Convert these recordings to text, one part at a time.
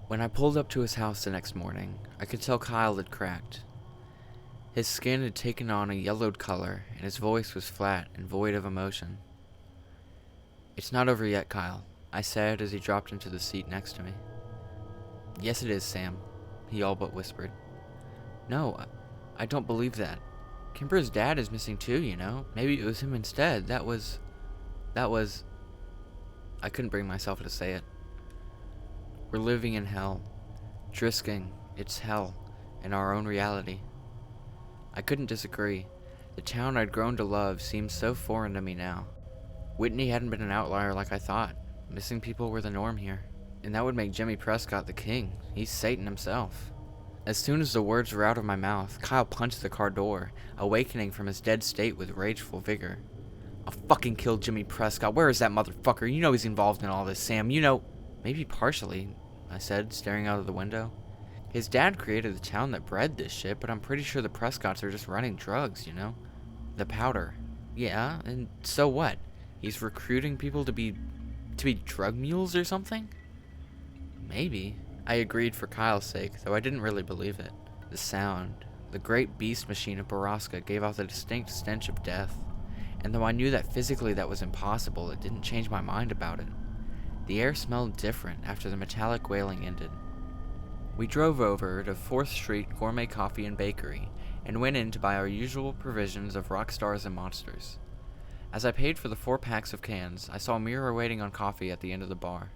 When I pulled up to his house the next morning, I could tell Kyle had cracked. His skin had taken on a yellowed color, and his voice was flat and void of emotion. "It's not over yet, Kyle," I said as he dropped into the seat next to me. "Yes, it is, Sam," he all but whispered. "No, I don't believe that. Kimber's dad is missing too, you know. Maybe it was him instead. That was... I couldn't bring myself to say it. We're living in hell. Drisking, it's hell, in our own reality. I couldn't disagree. The town I'd grown to love seemed so foreign to me now. Whitney hadn't been an outlier like I thought. Missing people were the norm here. And that would make Jimmy Prescott the king. He's Satan himself. As soon as the words were out of my mouth, Kyle punched the car door, awakening from his dead state with rageful vigor. "I'll fucking kill Jimmy Prescott. Where is that motherfucker? You know he's involved in all this, Sam. You know..." "Maybe partially," I said, staring out of the window. "His dad created the town that bred this shit, but I'm pretty sure the Prescotts are just running drugs, you know? The powder." "Yeah, and so what? He's recruiting people to be drug mules or something?" "Maybe," I agreed for Kyle's sake, though I didn't really believe it. The sound, the great beast machine of Borrasca gave off the distinct stench of death, and though I knew that physically that was impossible, it didn't change my mind about it. The air smelled different after the metallic wailing ended. We drove over to 4th Street Gourmet Coffee and Bakery and went in to buy our usual provisions of rock stars and monsters. As I paid for the 4 packs of cans, I saw Mira waiting on coffee at the end of the bar.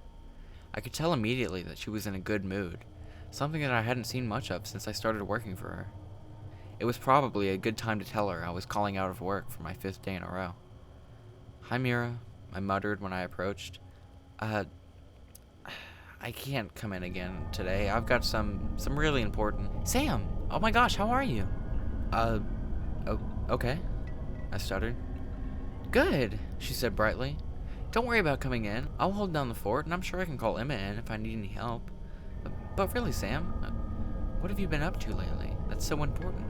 I could tell immediately that she was in a good mood, something that I hadn't seen much of since I started working for her. It was probably a good time to tell her I was calling out of work for my 5th day in a row. "Hi, Mira," I muttered when I approached. I can't come in again today. I've got some really important..." "Sam! Oh my gosh, how are you?" Oh, okay," I stuttered. "Good," she said brightly. "Don't worry about coming in. I'll hold down the fort, and I'm sure I can call Emma in if I need any help. But really, Sam, what have you been up to lately? That's so important."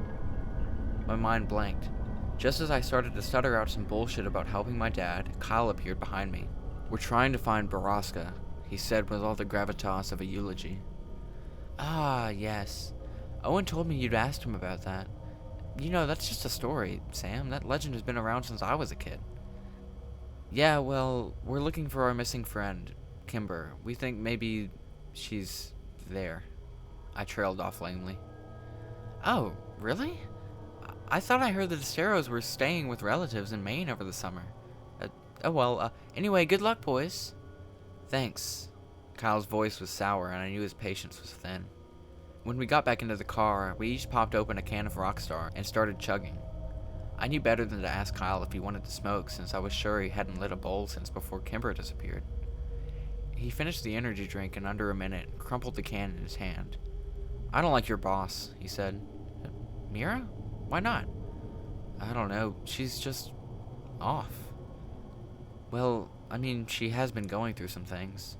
My mind blanked. Just as I started to stutter out some bullshit about helping my dad, Kyle appeared behind me. "We're trying to find Borrasca," he said with all the gravitas of a eulogy. "Ah, yes. Owen told me you'd asked him about that. You know, that's just a story, Sam. That legend has been around since I was a kid." "Yeah, well, we're looking for our missing friend, Kimber. We think maybe she's there." I trailed off lamely. "Oh, really? I thought I heard the DeSteros were staying with relatives in Maine over the summer. Anyway, good luck, boys." "Thanks." Kyle's voice was sour, and I knew his patience was thin. When we got back into the car, we each popped open a can of Rockstar and started chugging. I knew better than to ask Kyle if he wanted to smoke, since I was sure he hadn't lit a bowl since before Kimber disappeared. He finished the energy drink in under a minute and crumpled the can in his hand. "I don't like your boss," he said. "Mira? Why not?" "I don't know. She's just off." "Well, I mean, she has been going through some things."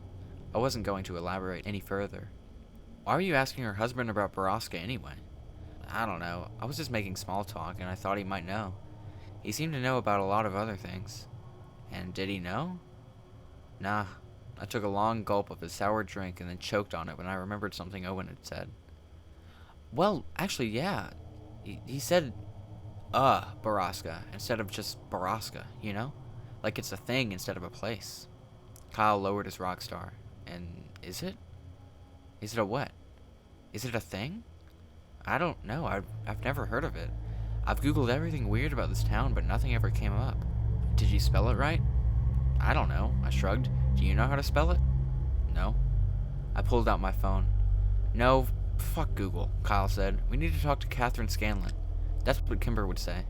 I wasn't going to elaborate any further. "Why were you asking her husband about Borrasca anyway?" "I don't know. I was just making small talk, and I thought he might know. He seemed to know about a lot of other things." "And did he know?" "Nah." I took a long gulp of his sour drink and then choked on it when I remembered something Owen had said. "Well, actually, yeah. He said, Borrasca, instead of just Borrasca, you know? Like it's a thing instead of a place." Kyle lowered his Rockstar. "And is it? Is it a what? Is it a thing?" "I don't know. I've never heard of it. I've Googled everything weird about this town, but nothing ever came up." "Did you spell it right?" "I don't know," I shrugged. "Do you know how to spell it?" "No." I pulled out my phone. "No, fuck Google," Kyle said. "We need to talk to Catherine Scanlon." That's what Kimber would say.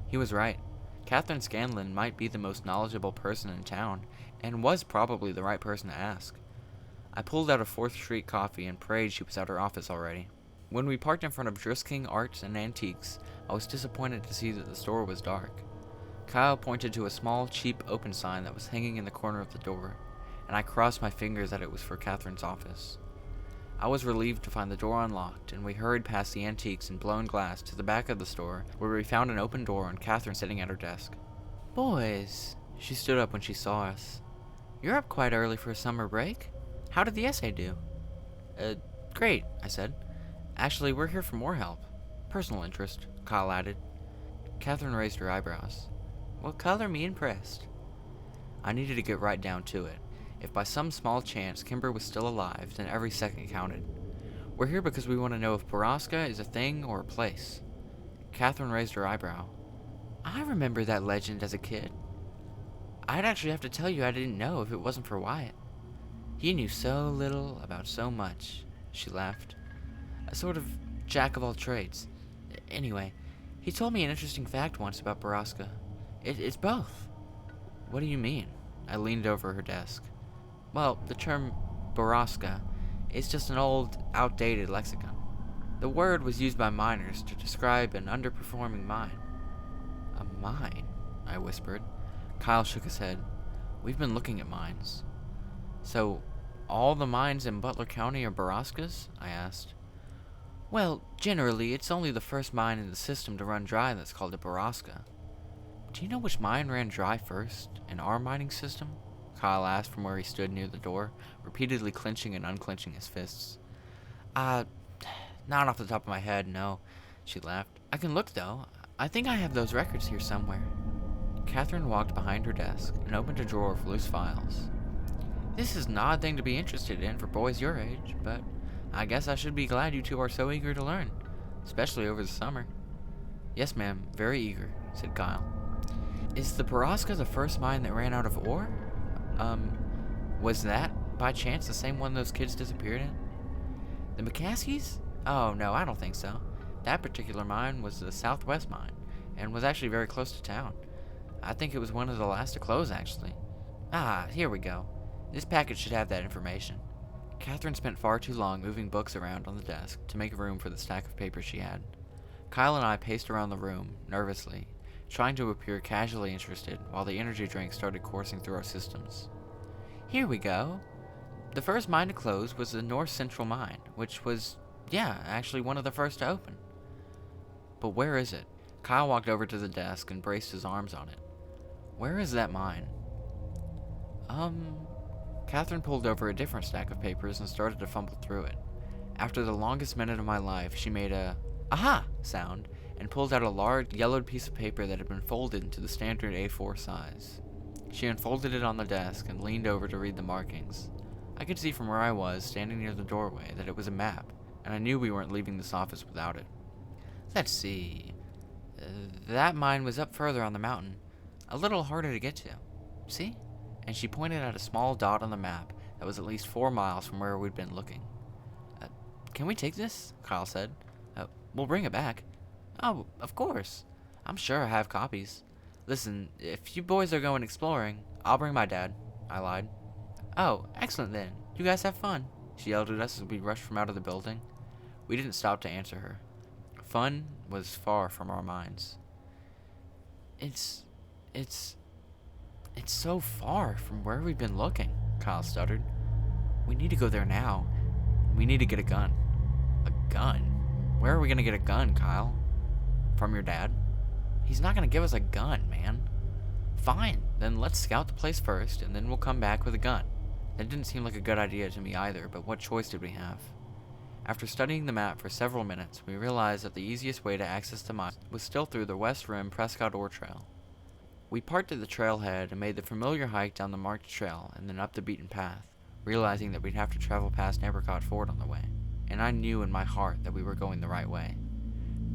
He was right. Catherine Scanlon might be the most knowledgeable person in town, and was probably the right person to ask. I pulled out a 4th Street coffee and prayed she was at her office already. When we parked in front of Drisking Arts and Antiques, I was disappointed to see that the store was dark. Kyle pointed to a small, cheap open sign that was hanging in the corner of the door, and I crossed my fingers that it was for Catherine's office. I was relieved to find the door unlocked, and we hurried past the antiques and blown glass to the back of the store, where we found an open door and Catherine sitting at her desk. "Boys," she stood up when she saw us. "You're up quite early for a summer break. How did the essay do?" Uh, great, I said. Actually, we're here for more help. Personal interest, Kyle added. Catherine raised her eyebrows. Well, color me impressed. I needed to get right down to it. If by some small chance Kimber was still alive, then every second counted. We're here because we want to know if Borrasca is a thing or a place. Catherine raised her eyebrow. I remember that legend as a kid. I'd actually have to tell you I didn't know if it wasn't for Wyatt. He knew so little about so much, she laughed. A sort of jack of all trades. Anyway, he told me an interesting fact once about Borrasca. It's both. What do you mean? I leaned over her desk. Well, the term Borrasca is just an old, outdated lexicon. The word was used by miners to describe an underperforming mine. A mine? I whispered. Kyle shook his head. We've been looking at mines. So, all the mines in Butler County are Borrascas? I asked. Well, generally, it's only the first mine in the system to run dry that's called a Borrasca. Do you know which mine ran dry first in our mining system? Kyle asked from where he stood near the door, repeatedly clenching and unclenching his fists. Not off the top of my head, no, she laughed. I can look, though. I think I have those records here somewhere. Catherine walked behind her desk and opened a drawer of loose files. This is an odd thing to be interested in for boys your age, but I guess I should be glad you two are so eager to learn, especially over the summer. Yes, ma'am, very eager, said Kyle. Is the Borrasca the first mine that ran out of ore? Was that, by chance, the same one those kids disappeared in? The McCaskies? Oh, no, I don't think so. That particular mine was the Southwest mine, and was actually very close to town. I think it was one of the last to close, actually. Here we go. This package should have that information. Catherine spent far too long moving books around on the desk to make room for the stack of papers she had. Kyle and I paced around the room, nervously, trying to appear casually interested while the energy drink started coursing through our systems. Here we go. The first mine to close was the North Central Mine, which was, actually one of the first to open. But where is it? Kyle walked over to the desk and braced his arms on it. Where is that mine? Catherine pulled over a different stack of papers and started to fumble through it. After the longest minute of my life, she made a aha sound and pulled out a large yellowed piece of paper that had been folded into the standard A4 size. She unfolded it on the desk and leaned over to read the markings. I could see from where I was, standing near the doorway, that it was a map, and I knew we weren't leaving this office without it. Let's see. That mine was up further on the mountain, a little harder to get to. See? And she pointed at a small dot on the map that was at least 4 miles from where we'd been looking. Can we take this? Kyle said. We'll bring it back. Oh, of course. I'm sure I have copies. Listen, if you boys are going exploring, I'll bring my dad. I lied. Oh, excellent then. You guys have fun, she yelled at us as we rushed from out of the building. We didn't stop to answer her. Fun was far from our minds. It's so far from where we've been looking, Kyle stuttered. We need to go there now. We need to get a gun. A gun? Where are we gonna get a gun, Kyle? From your dad? He's not gonna give us a gun, man. Fine, then let's scout the place first, and then we'll come back with a gun. That didn't seem like a good idea to me either, but what choice did we have? After studying the map for several minutes, we realized that the easiest way to access the mine was still through the West Rim Prescott Ore Trail. We parked at the trailhead and made the familiar hike down the marked trail and then up the beaten path, realizing that we'd have to travel past Apricot Ford on the way, and I knew in my heart that we were going the right way.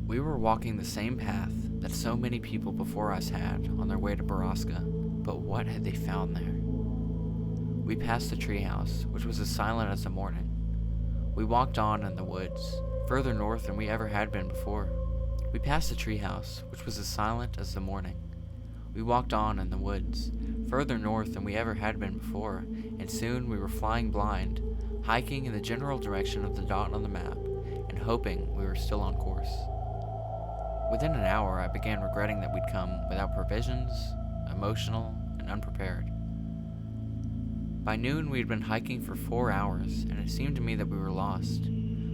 We were walking the same path that so many people before us had on their way to Borrasca, but what had they found there? We passed the treehouse, which was as silent as the morning. We walked on in the woods, further north than we ever had been before. We passed the treehouse, which was as silent as the morning. We walked on in the woods, further north than we ever had been before, and soon we were flying blind, hiking in the general direction of the dot on the map, and hoping we were still on course. Within an hour, I began regretting that we'd come without provisions, emotional, and unprepared. By noon, we'd been hiking for 4 hours, and it seemed to me that we were lost.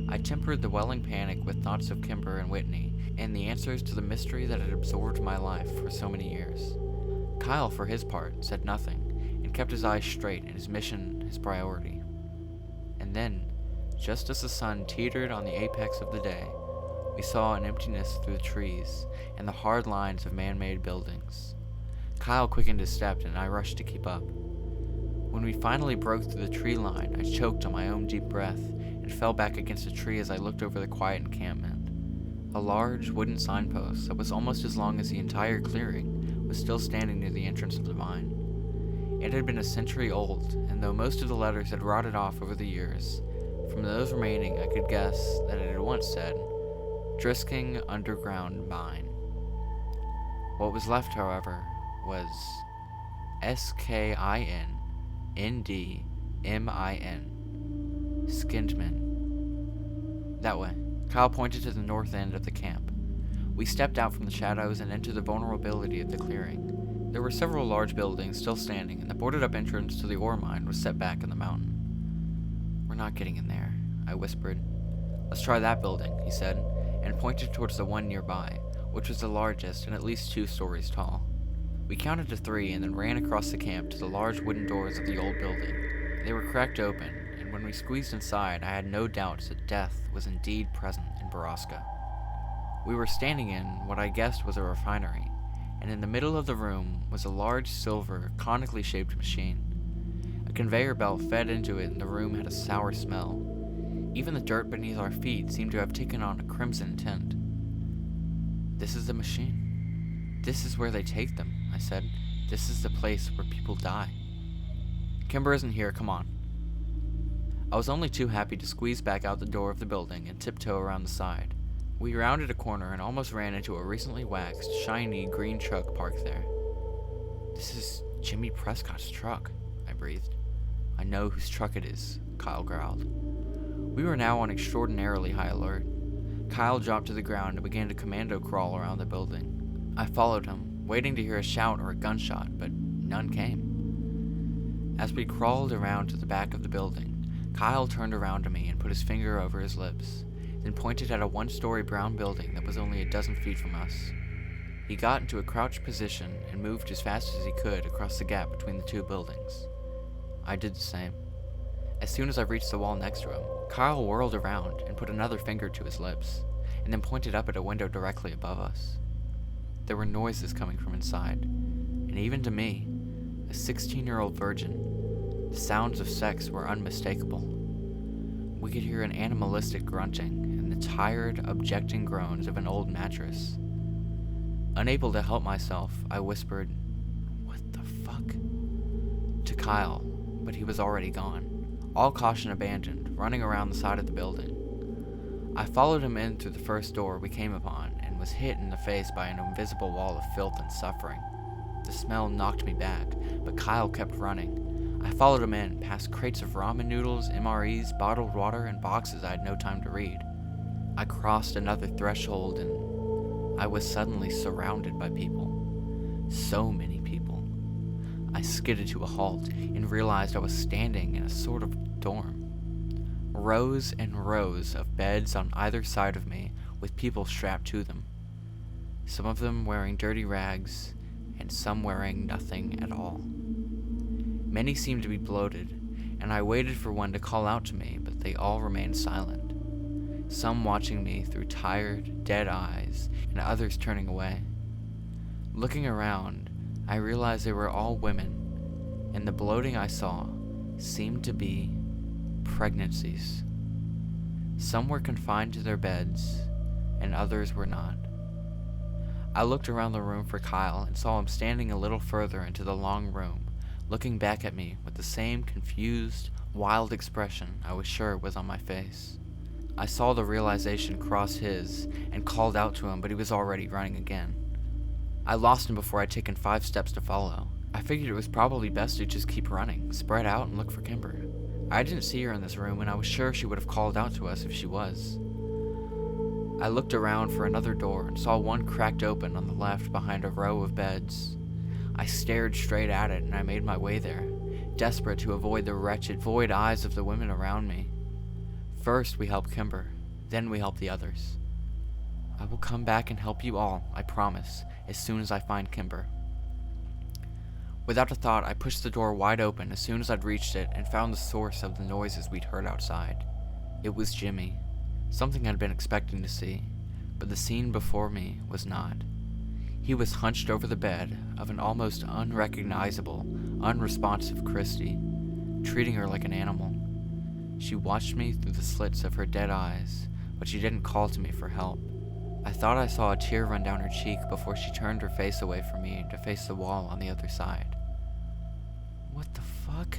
I tempered the welling panic with thoughts of Kimber and Whitney, and the answers to the mystery that had absorbed my life for so many years. Kyle, for his part, said nothing, and kept his eyes straight and his mission his priority. And then, just as the sun teetered on the apex of the day, we saw an emptiness through the trees and the hard lines of man-made buildings. Kyle quickened his step and I rushed to keep up. When we finally broke through the tree line, I choked on my own deep breath and fell back against a tree as I looked over the quiet encampment. A large wooden signpost that was almost as long as the entire clearing was still standing near the entrance of the mine. It had been a century old, and though most of the letters had rotted off over the years, from those remaining I could guess that it had once said, Drisking Underground Mine. What was left, however, was SKINNDMIN. Skindman. That way. Kyle pointed to the north end of the camp. We stepped out from the shadows and into the vulnerability of the clearing. There were several large buildings still standing, and the boarded-up entrance to the ore mine was set back in the mountain. We're not getting in there, I whispered. Let's try that building, he said, and pointed towards the one nearby, which was the largest and at least 2 stories tall. We counted to 3 and then ran across the camp to the large wooden doors of the old building. They were cracked open, and when we squeezed inside, I had no doubts that death was indeed present in Borrasca. We were standing in what I guessed was a refinery, and in the middle of the room was a large silver, conically shaped machine. A conveyor belt fed into it, and the room had a sour smell. Even the dirt beneath our feet seemed to have taken on a crimson tint. This is the machine. This is where they take them, I said. This is the place where people die. Kimber isn't here, come on. I was only too happy to squeeze back out the door of the building and tiptoe around the side. We rounded a corner and almost ran into a recently waxed, shiny green truck parked there. This is Jimmy Prescott's truck, I breathed. I know whose truck it is, Kyle growled. We were now on extraordinarily high alert. Kyle dropped to the ground and began to commando crawl around the building. I followed him, waiting to hear a shout or a gunshot, but none came. As we crawled around to the back of the building, Kyle turned around to me and put his finger over his lips, then pointed at a 1-story brown building that was only a dozen feet from us. He got into a crouched position and moved as fast as he could across the gap between the 2 buildings. I did the same. As soon as I reached the wall next to him, Kyle whirled around and put another finger to his lips, and then pointed up at a window directly above us. There were noises coming from inside, and even to me, a 16-year-old virgin, the sounds of sex were unmistakable. We could hear an animalistic grunting and the tired, objecting groans of an old mattress. Unable to help myself, I whispered, "What the fuck?" to Kyle, but he was already gone, all caution abandoned, running around the side of the building. I followed him in through the first door we came upon and was hit in the face by an invisible wall of filth and suffering. The smell knocked me back, but Kyle kept running. I followed him in, past crates of ramen noodles, MREs, bottled water, and boxes I had no time to read. I crossed another threshold and I was suddenly surrounded by people. So many people. I skidded to a halt and realized I was standing in a sort of dorm. Rows and rows of beds on either side of me with people strapped to them. Some of them wearing dirty rags and some wearing nothing at all. Many seemed to be bloated, and I waited for one to call out to me, but they all remained silent, some watching me through tired, dead eyes, and others turning away. Looking around, I realized they were all women, and the bloating I saw seemed to be pregnancies. Some were confined to their beds, and others were not. I looked around the room for Kyle and saw him standing a little further into the long room, looking back at me with the same confused, wild expression I was sure was on my face. I saw the realization cross his and called out to him, but he was already running again. I lost him before I'd taken 5 steps to follow. I figured it was probably best to just keep running, spread out, and look for Kimber. I didn't see her in this room, and I was sure she would have called out to us if she was. I looked around for another door and saw one cracked open on the left behind a row of beds. I stared straight at it and I made my way there, desperate to avoid the wretched, void eyes of the women around me. First we help Kimber, then we help the others. I will come back and help you all, I promise, as soon as I find Kimber. Without a thought, I pushed the door wide open as soon as I'd reached it and found the source of the noises we'd heard outside. It was Jimmy. Something I'd been expecting to see, but the scene before me was not. He was hunched over the bed of an almost unrecognizable, unresponsive Christy, treating her like an animal. She watched me through the slits of her dead eyes, but she didn't call to me for help. I thought I saw a tear run down her cheek before she turned her face away from me to face the wall on the other side. What the fuck?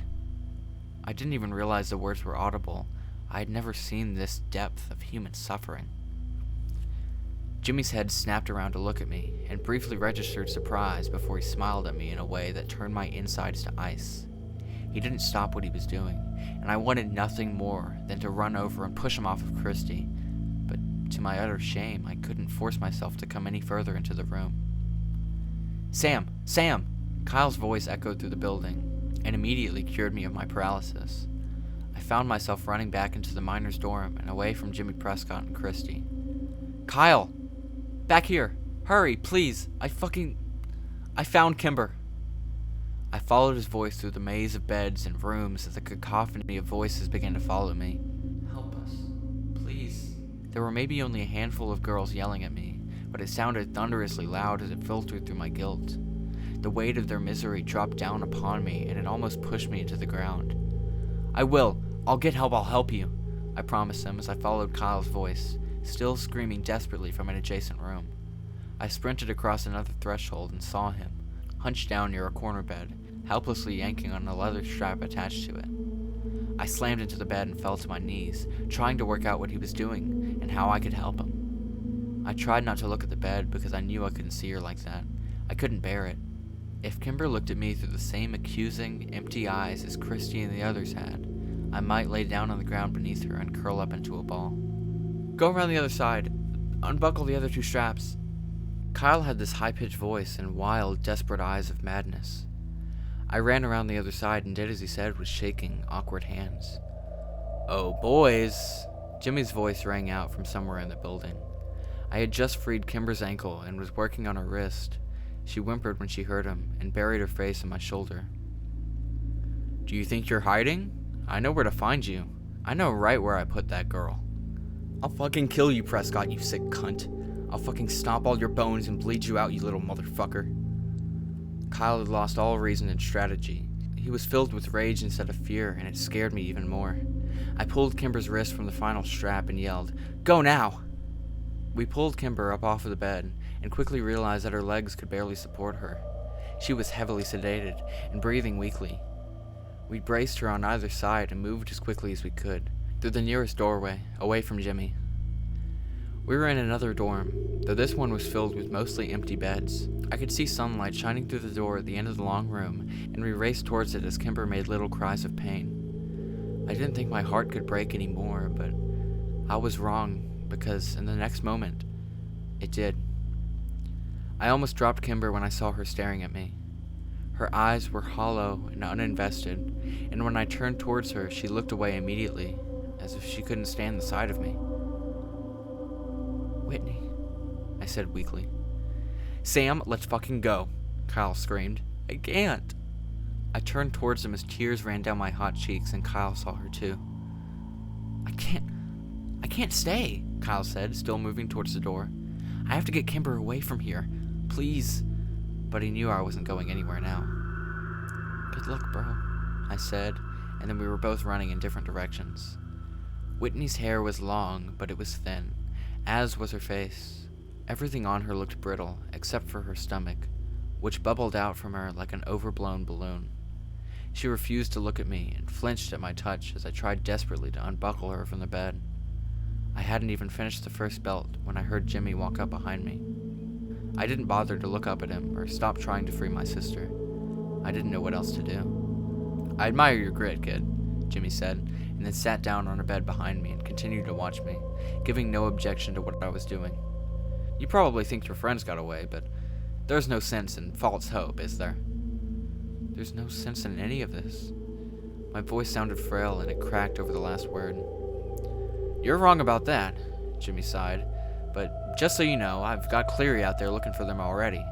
I didn't even realize the words were audible. I had never seen this depth of human suffering. Jimmy's head snapped around to look at me, and briefly registered surprise before he smiled at me in a way that turned my insides to ice. He didn't stop what he was doing, and I wanted nothing more than to run over and push him off of Christy, but to my utter shame, I couldn't force myself to come any further into the room. Sam! Sam! Kyle's voice echoed through the building, and immediately cured me of my paralysis. I found myself running back into the miner's dorm and away from Jimmy Prescott and Christy. Kyle! Back here! Hurry, please! I found Kimber! I followed his voice through the maze of beds and rooms as a cacophony of voices began to follow me. Help us. Please. There were maybe only a handful of girls yelling at me, but it sounded thunderously loud as it filtered through my guilt. The weight of their misery dropped down upon me, and it almost pushed me into the ground. I will. I'll get help. I'll help you, I promised him as I followed Kyle's voice, still screaming desperately from an adjacent room. I sprinted across another threshold and saw him, hunched down near a corner bed, helplessly yanking on a leather strap attached to it. I slammed into the bed and fell to my knees, trying to work out what he was doing and how I could help him. I tried not to look at the bed because I knew I couldn't see her like that. I couldn't bear it. If Kimber looked at me through the same accusing, empty eyes as Christy and the others had, I might lay down on the ground beneath her and curl up into a ball. Go around the other side. Unbuckle the other two straps. Kyle had this high-pitched voice and wild, desperate eyes of madness. I ran around the other side and did as he said with shaking, awkward hands. Oh, boys! Jimmy's voice rang out from somewhere in the building. I had just freed Kimber's ankle and was working on her wrist. She whimpered when she heard him and buried her face in my shoulder. Do you think you're hiding? I know where to find you. I know right where I put that girl. I'll fucking kill you, Prescott, you sick cunt. I'll fucking stomp all your bones and bleed you out, you little motherfucker. Kyle had lost all reason and strategy. He was filled with rage instead of fear, and it scared me even more. I pulled Kimber's wrist from the final strap and yelled, "Go now!" We pulled Kimber up off of the bed, and quickly realized that her legs could barely support her. She was heavily sedated, and breathing weakly. We braced her on either side and moved as quickly as we could, through the nearest doorway, away from Jimmy. We were in another dorm, though this one was filled with mostly empty beds. I could see sunlight shining through the door at the end of the long room, and we raced towards it as Kimber made little cries of pain. I didn't think my heart could break anymore, but I was wrong, because in the next moment, it did. I almost dropped Kimber when I saw her staring at me. Her eyes were hollow and uninvested, and when I turned towards her, she looked away immediately, as if she couldn't stand the sight of me. Whitney, I said weakly. Sam, let's fucking go, Kyle screamed. I can't. I turned towards him as tears ran down my hot cheeks, and Kyle saw her too. I can't stay, Kyle said, still moving towards the door. I have to get Kimber away from here. Please. But he knew I wasn't going anywhere now. Good luck, bro, I said, and then we were both running in different directions. Whitney's hair was long, but it was thin, as was her face. Everything on her looked brittle, except for her stomach, which bubbled out from her like an overblown balloon. She refused to look at me and flinched at my touch as I tried desperately to unbuckle her from the bed. I hadn't even finished the first belt when I heard Jimmy walk up behind me. I didn't bother to look up at him or stop trying to free my sister. I didn't know what else to do. I admire your grit, kid, Jimmy said, and then sat down on a bed behind me and continued to watch me, giving no objection to what I was doing. You probably think your friends got away, but there's no sense in false hope, is there? There's no sense in any of this. My voice sounded frail and it cracked over the last word. You're wrong about that, Jimmy sighed, but just so you know, I've got Cleary out there looking for them already.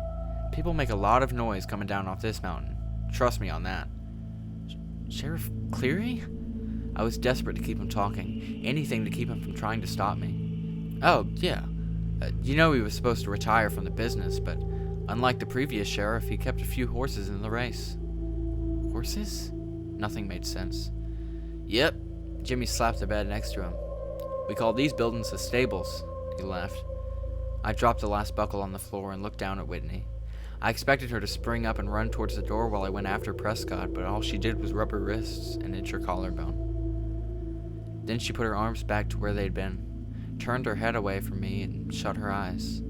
People make a lot of noise coming down off this mountain. Trust me on that. Sheriff Cleary? I was desperate to keep him talking, anything to keep him from trying to stop me. Oh, yeah. He was supposed to retire from the business, but unlike the previous sheriff, he kept a few horses in the race. Horses? Nothing made sense. Yep. Jimmy slapped the bed next to him. We call these buildings the stables, he laughed. I dropped the last buckle on the floor and looked down at Whitney. I expected her to spring up and run towards the door while I went after Prescott, but all she did was rub her wrists and itch her collarbone. Then she put her arms back to where they'd been, turned her head away from me, and shut her eyes.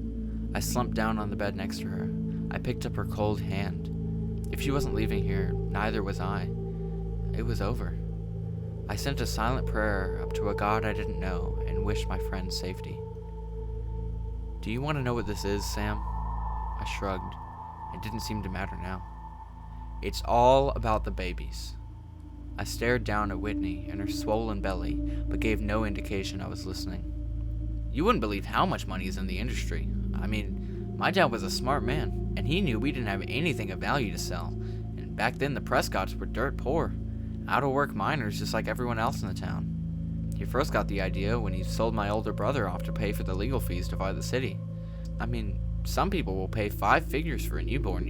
I slumped down on the bed next to her. I picked up her cold hand. If she wasn't leaving here, neither was I. It was over. I sent a silent prayer up to a God I didn't know and wished my friend safety. Do you want to know what this is, Sam? I shrugged. It didn't seem to matter now. It's all about the babies. I stared down at Whitney and her swollen belly, but gave no indication I was listening. You wouldn't believe how much money is in the industry. I mean, my dad was a smart man, and he knew we didn't have anything of value to sell. And back then, the Prescotts were dirt poor, out-of-work miners just like everyone else in the town. He first got the idea when he sold my older brother off to pay for the legal fees to buy the city. I mean, some people will pay 5 figures for a newborn,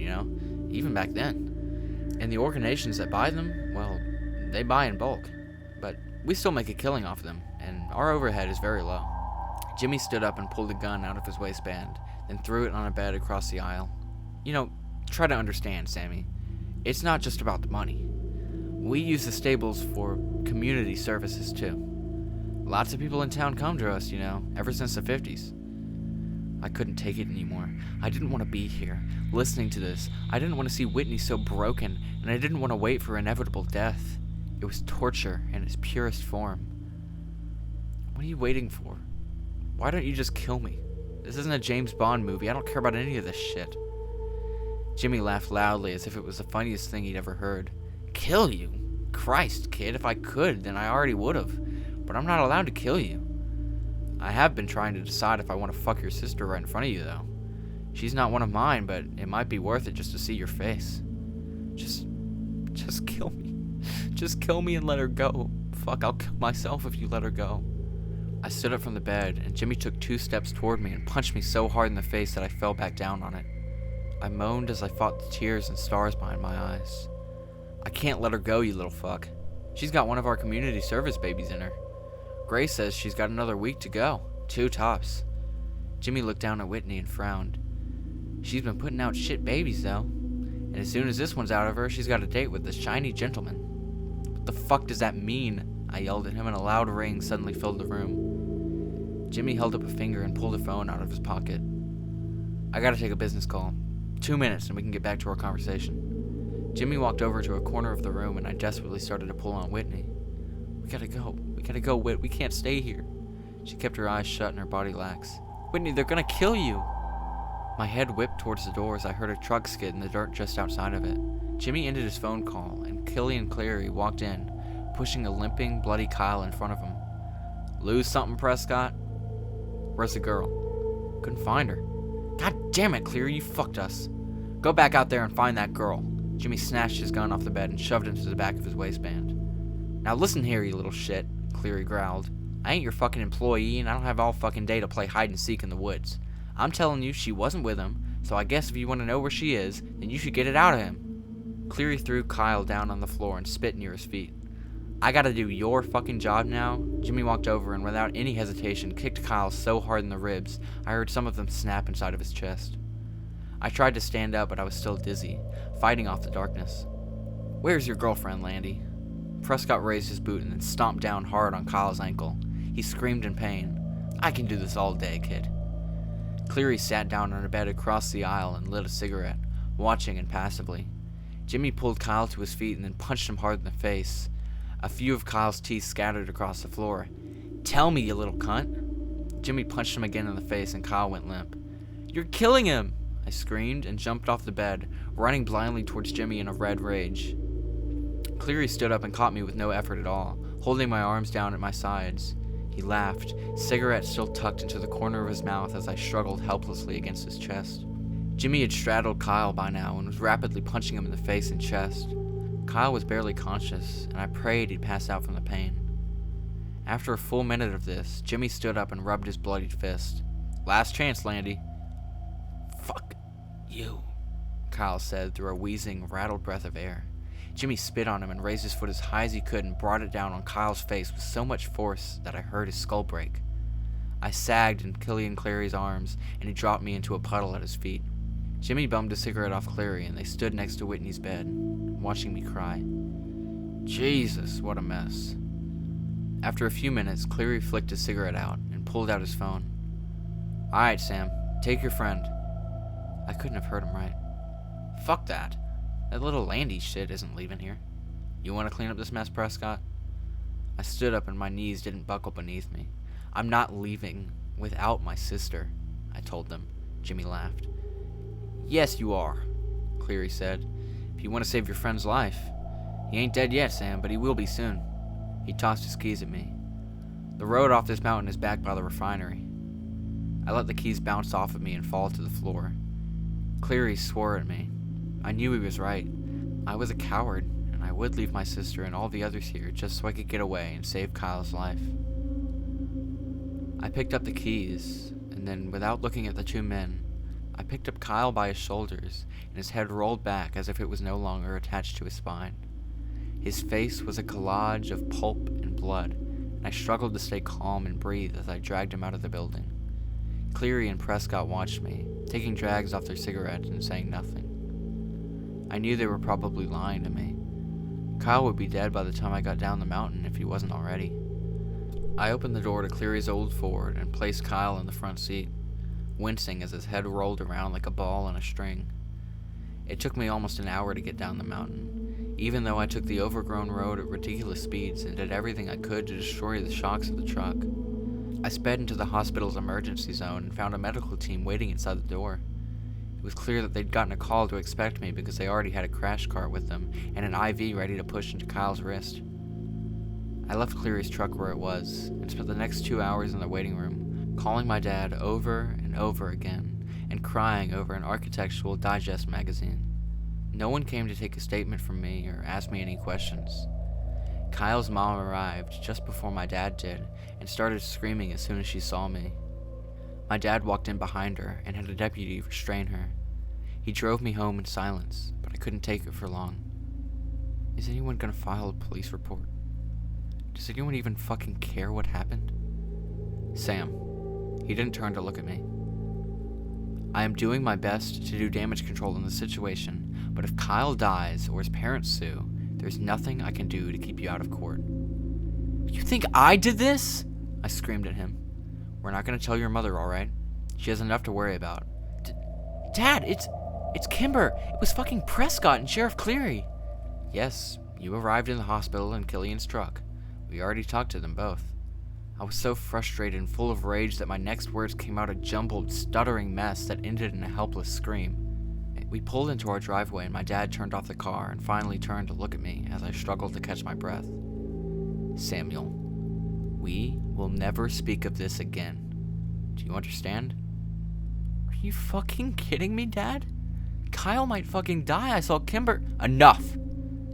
even back then. And the organizations that buy them, well, they buy in bulk. But we still make a killing off them, and our overhead is very low. Jimmy stood up and pulled a gun out of his waistband, then threw it on a bed across the aisle. Try to understand, Sammy. It's not just about the money. We use the stables for community services, too. Lots of people in town come to us, ever since the 50s. I couldn't take it anymore. I didn't want to be here, listening to this. I didn't want to see Whitney so broken, and I didn't want to wait for inevitable death. It was torture in its purest form. What are you waiting for? Why don't you just kill me? This isn't a James Bond movie. I don't care about any of this shit. Jimmy laughed loudly as if it was the funniest thing he'd ever heard. Kill you? Christ, kid, if I could, then I already would've. But I'm not allowed to kill you. I have been trying to decide if I want to fuck your sister right in front of you, though. She's not one of mine, but it might be worth it just to see your face. Just kill me. Just kill me and let her go. Fuck, I'll kill myself if you let her go. I stood up from the bed, and Jimmy took 2 steps toward me and punched me so hard in the face that I fell back down on it. I moaned as I fought the tears and stars behind my eyes. I can't let her go, you little fuck. She's got one of our community service babies in her. Grace says she's got another week to go. 2 tops. Jimmy looked down at Whitney and frowned. She's been putting out shit babies, though. And as soon as this one's out of her, she's got a date with this shiny gentleman. What the fuck does that mean? I yelled at him, and a loud ring suddenly filled the room. Jimmy held up a finger and pulled a phone out of his pocket. I gotta take a business call. 2 minutes and we can get back to our conversation. Jimmy walked over to a corner of the room, and I desperately started to pull on Whitney. We gotta go, Whit. We can't stay here. She kept her eyes shut and her body lax. Whitney, they're gonna kill you. My head whipped towards the door as I heard a truck skid in the dirt just outside of it. Jimmy ended his phone call, and Killian Cleary walked in, pushing a limping, bloody Kyle in front of him. Lose something, Prescott? Where's the girl? Couldn't find her. God damn it, Cleary, you fucked us. Go back out there and find that girl. Jimmy snatched his gun off the bed and shoved it into the back of his waistband. Now listen here, you little shit, Cleary growled. I ain't your fucking employee, and I don't have all fucking day to play hide and seek in the woods. I'm telling you, she wasn't with him, so I guess if you want to know where she is, then you should get it out of him. Cleary threw Kyle down on the floor and spit near his feet. I gotta do your fucking job now? Jimmy walked over and without any hesitation kicked Kyle so hard in the ribs, I heard some of them snap inside of his chest. I tried to stand up, but I was still dizzy, fighting off the darkness. Where's your girlfriend, Landy? Prescott raised his boot and then stomped down hard on Kyle's ankle. He screamed in pain. I can do this all day, kid. Cleary sat down on a bed across the aisle and lit a cigarette, watching impassively. Jimmy pulled Kyle to his feet and then punched him hard in the face. A few of Kyle's teeth scattered across the floor. Tell me, you little cunt. Jimmy punched him again in the face and Kyle went limp. You're killing him! I screamed and jumped off the bed, running blindly towards Jimmy in a red rage. Cleary stood up and caught me with no effort at all, holding my arms down at my sides. He laughed, cigarette still tucked into the corner of his mouth as I struggled helplessly against his chest. Jimmy had straddled Kyle by now and was rapidly punching him in the face and chest. Kyle was barely conscious, and I prayed he'd pass out from the pain. After a full minute of this, Jimmy stood up and rubbed his bloodied fist. "Last chance, Landy." "Fuck you," Kyle said through a wheezing, rattled breath of air. Jimmy spit on him and raised his foot as high as he could and brought it down on Kyle's face with so much force that I heard his skull break. I sagged in Killian Clary's arms, and he dropped me into a puddle at his feet. Jimmy bummed a cigarette off Clary, and they stood next to Whitney's bed, watching me cry. Jesus, what a mess. After a few minutes, Cleary flicked his cigarette out and pulled out his phone. "Alright, Sam, take your friend." I couldn't have heard him right. "Fuck that. That little Landy shit isn't leaving here. You want to clean up this mess, Prescott?" I stood up and my knees didn't buckle beneath me. "I'm not leaving without my sister," I told them. Jimmy laughed. "Yes, you are," Cleary said. "If you want to save your friend's life. He ain't dead yet, Sam, but he will be soon." He tossed his keys at me. "The road off this mountain is back by the refinery." I let the keys bounce off of me and fall to the floor. Cleary swore at me. I knew he was right. I was a coward, and I would leave my sister and all the others here just so I could get away and save Kyle's life. I picked up the keys, and then, without looking at the two men, I picked up Kyle by his shoulders, and his head rolled back as if it was no longer attached to his spine. His face was a collage of pulp and blood, and I struggled to stay calm and breathe as I dragged him out of the building. Cleary and Prescott watched me, taking drags off their cigarettes and saying nothing. I knew they were probably lying to me. Kyle would be dead by the time I got down the mountain if he wasn't already. I opened the door to Cleary's old Ford and placed Kyle in the front seat, wincing as his head rolled around like a ball on a string. It took me almost an hour to get down the mountain, even though I took the overgrown road at ridiculous speeds and did everything I could to destroy the shocks of the truck. I sped into the hospital's emergency zone and found a medical team waiting inside the door. It was clear that they'd gotten a call to expect me because they already had a crash cart with them and an IV ready to push into Kyle's wrist. I left Cleary's truck where it was and spent the next 2 hours in the waiting room, calling my dad over and over again and crying over an Architectural Digest magazine. No one came to take a statement from me or ask me any questions. Kyle's mom arrived just before my dad did and started screaming as soon as she saw me. My dad walked in behind her and had a deputy restrain her. He drove me home in silence, but I couldn't take it for long. Is anyone gonna file a police report? Does anyone even fucking care what happened? Sam. He didn't turn to look at me. I am doing my best to do damage control in the situation, but if Kyle dies or his parents sue, there's nothing I can do to keep you out of court. You think I did this? I screamed at him. We're not going to tell your mother, all right? She has enough to worry about. Dad, it's Kimber. It was fucking Prescott and Sheriff Cleary. Yes, you arrived in the hospital in Killian's truck. We already talked to them both. I was so frustrated and full of rage that my next words came out a jumbled, stuttering mess that ended in a helpless scream. We pulled into our driveway and my dad turned off the car and finally turned to look at me as I struggled to catch my breath. Samuel, we will never speak of this again. Do you understand? Are you fucking kidding me, Dad? Kyle might fucking die. I saw Kimber. Enough!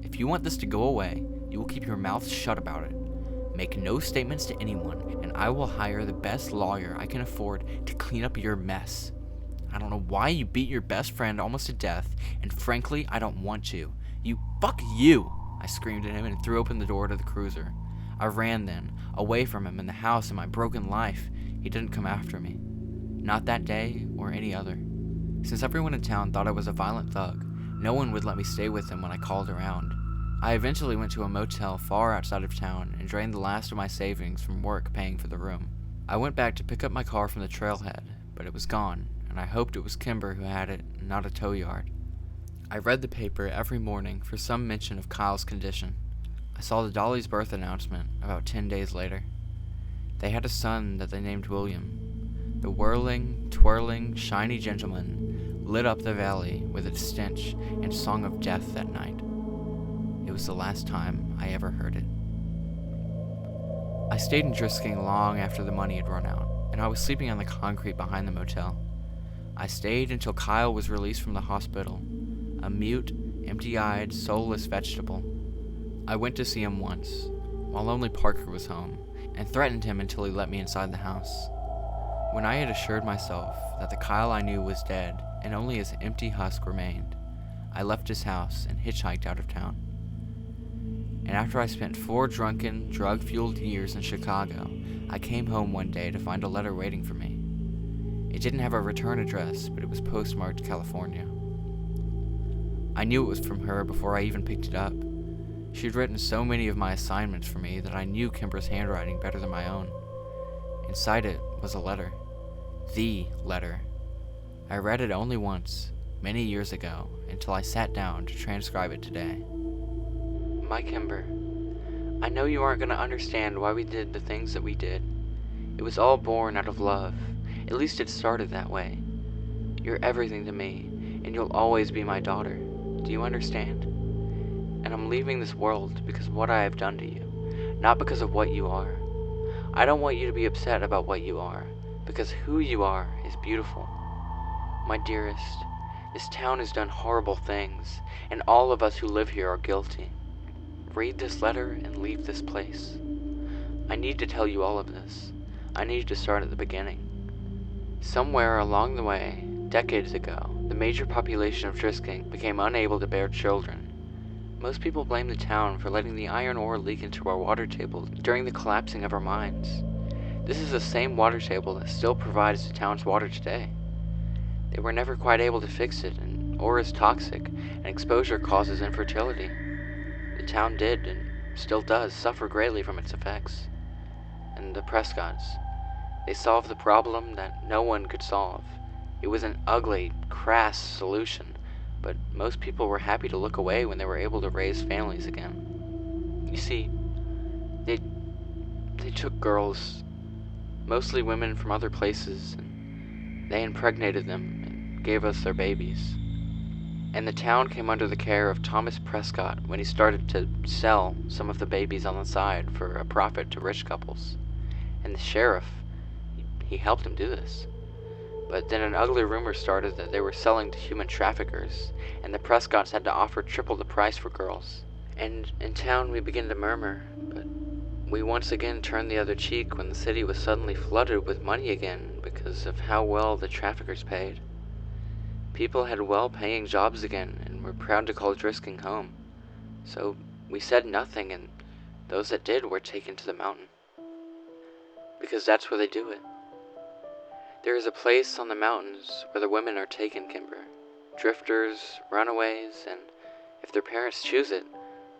If you want this to go away, you will keep your mouth shut about it. Make no statements to anyone, and I will hire the best lawyer I can afford to clean up your mess. I don't know why you beat your best friend almost to death, and frankly, I don't want to. Fuck you! I screamed at him and threw open the door to the cruiser. I ran then, away from him and the house and my broken life. He didn't come after me. Not that day or any other. Since everyone in town thought I was a violent thug, no one would let me stay with him when I called around. I eventually went to a motel far outside of town and drained the last of my savings from work paying for the room. I went back to pick up my car from the trailhead, but it was gone, and I hoped it was Kimber who had it, not a tow yard. I read the paper every morning for some mention of Kyle's condition. I saw the Dolly's birth announcement about 10 days later. They had a son that they named William. The whirling, twirling, shiny gentleman lit up the valley with its stench and song of death that night. It was the last time I ever heard it. I stayed in Drisking long after the money had run out, and I was sleeping on the concrete behind the motel. I stayed until Kyle was released from the hospital, a mute, empty-eyed, soulless vegetable. I went to see him once, while only Parker was home, and threatened him until he let me inside the house. When I had assured myself that the Kyle I knew was dead and only his empty husk remained, I left his house and hitchhiked out of town. And after I spent 4 drunken, drug-fueled years in Chicago, I came home one day to find a letter waiting for me. It didn't have a return address, but it was postmarked California. I knew it was from her before I even picked it up. She'd written so many of my assignments for me that I knew Kimber's handwriting better than my own. Inside it was a letter. The letter. I read it only once, many years ago, until I sat down to transcribe it today. My Kimber, I know you aren't going to understand why we did the things that we did. It was all born out of love. At least it started that way. You're everything to me, and you'll always be my daughter. Do you understand? And I'm leaving this world because of what I have done to you, not because of what you are. I don't want you to be upset about what you are, because who you are is beautiful. My dearest, this town has done horrible things, and all of us who live here are guilty. Read this letter and leave this place. I need to tell you all of this. I need to start at the beginning. Somewhere along the way, decades ago, the major population of Drisking became unable to bear children. Most people blame the town for letting the iron ore leak into our water table during the collapsing of our mines. This is the same water table that still provides the town's water today. They were never quite able to fix it, and ore is toxic, and exposure causes infertility. The town did, and still does, suffer greatly from its effects. And the Prescotts, they solved the problem that no one could solve. It was an ugly, crass solution, but most people were happy to look away when they were able to raise families again. You see, they took girls, mostly women from other places, and they impregnated them and gave us their babies. And the town came under the care of Thomas Prescott when he started to sell some of the babies on the side for a profit to rich couples. And the sheriff, he helped him do this. But then an ugly rumor started that they were selling to human traffickers, and the Prescotts had to offer triple the price for girls. And in town we began to murmur, but we once again turned the other cheek when the city was suddenly flooded with money again because of how well the traffickers paid. People had well-paying jobs again and were proud to call Drisking home. So we said nothing, and those that did were taken to the mountain. Because that's where they do it. There is a place on the mountains where the women are taken, Kimber. Drifters, runaways, and if their parents choose it,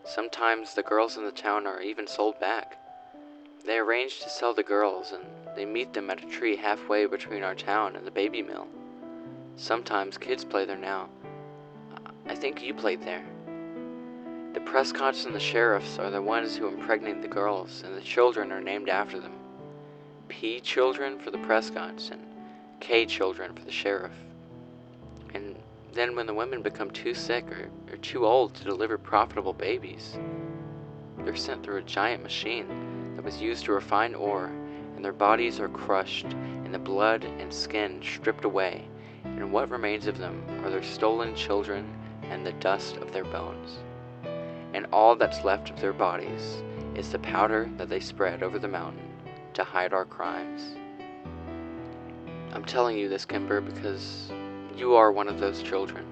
sometimes the girls in the town are even sold back. They arrange to sell the girls, and they meet them at a tree halfway between our town and the baby mill. Sometimes kids play there now. I think you played there. The Prescotts and the sheriffs are the ones who impregnate the girls, and the children are named after them. P children for the Prescotts, and K children for the sheriff. And then when the women become too sick or too old to deliver profitable babies, they're sent through a giant machine that was used to refine ore, and their bodies are crushed, and the blood and skin stripped away, and what remains of them are their stolen children and the dust of their bones. And all that's left of their bodies is the powder that they spread over the mountain to hide our crimes. I'm telling you this, Kimber, because you are one of those children.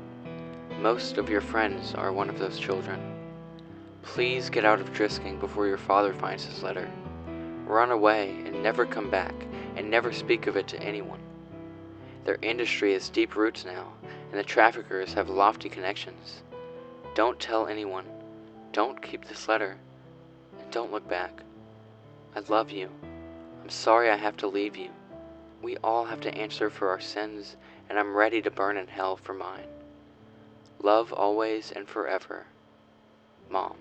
Most of your friends are one of those children. Please get out of Drisking before your father finds his letter. Run away and never come back, and never speak of it to anyone. Their industry has deep roots now, and the traffickers have lofty connections. Don't tell anyone. Don't keep this letter. And don't look back. I love you. I'm sorry I have to leave you. We all have to answer for our sins, and I'm ready to burn in hell for mine. Love always and forever, Mom.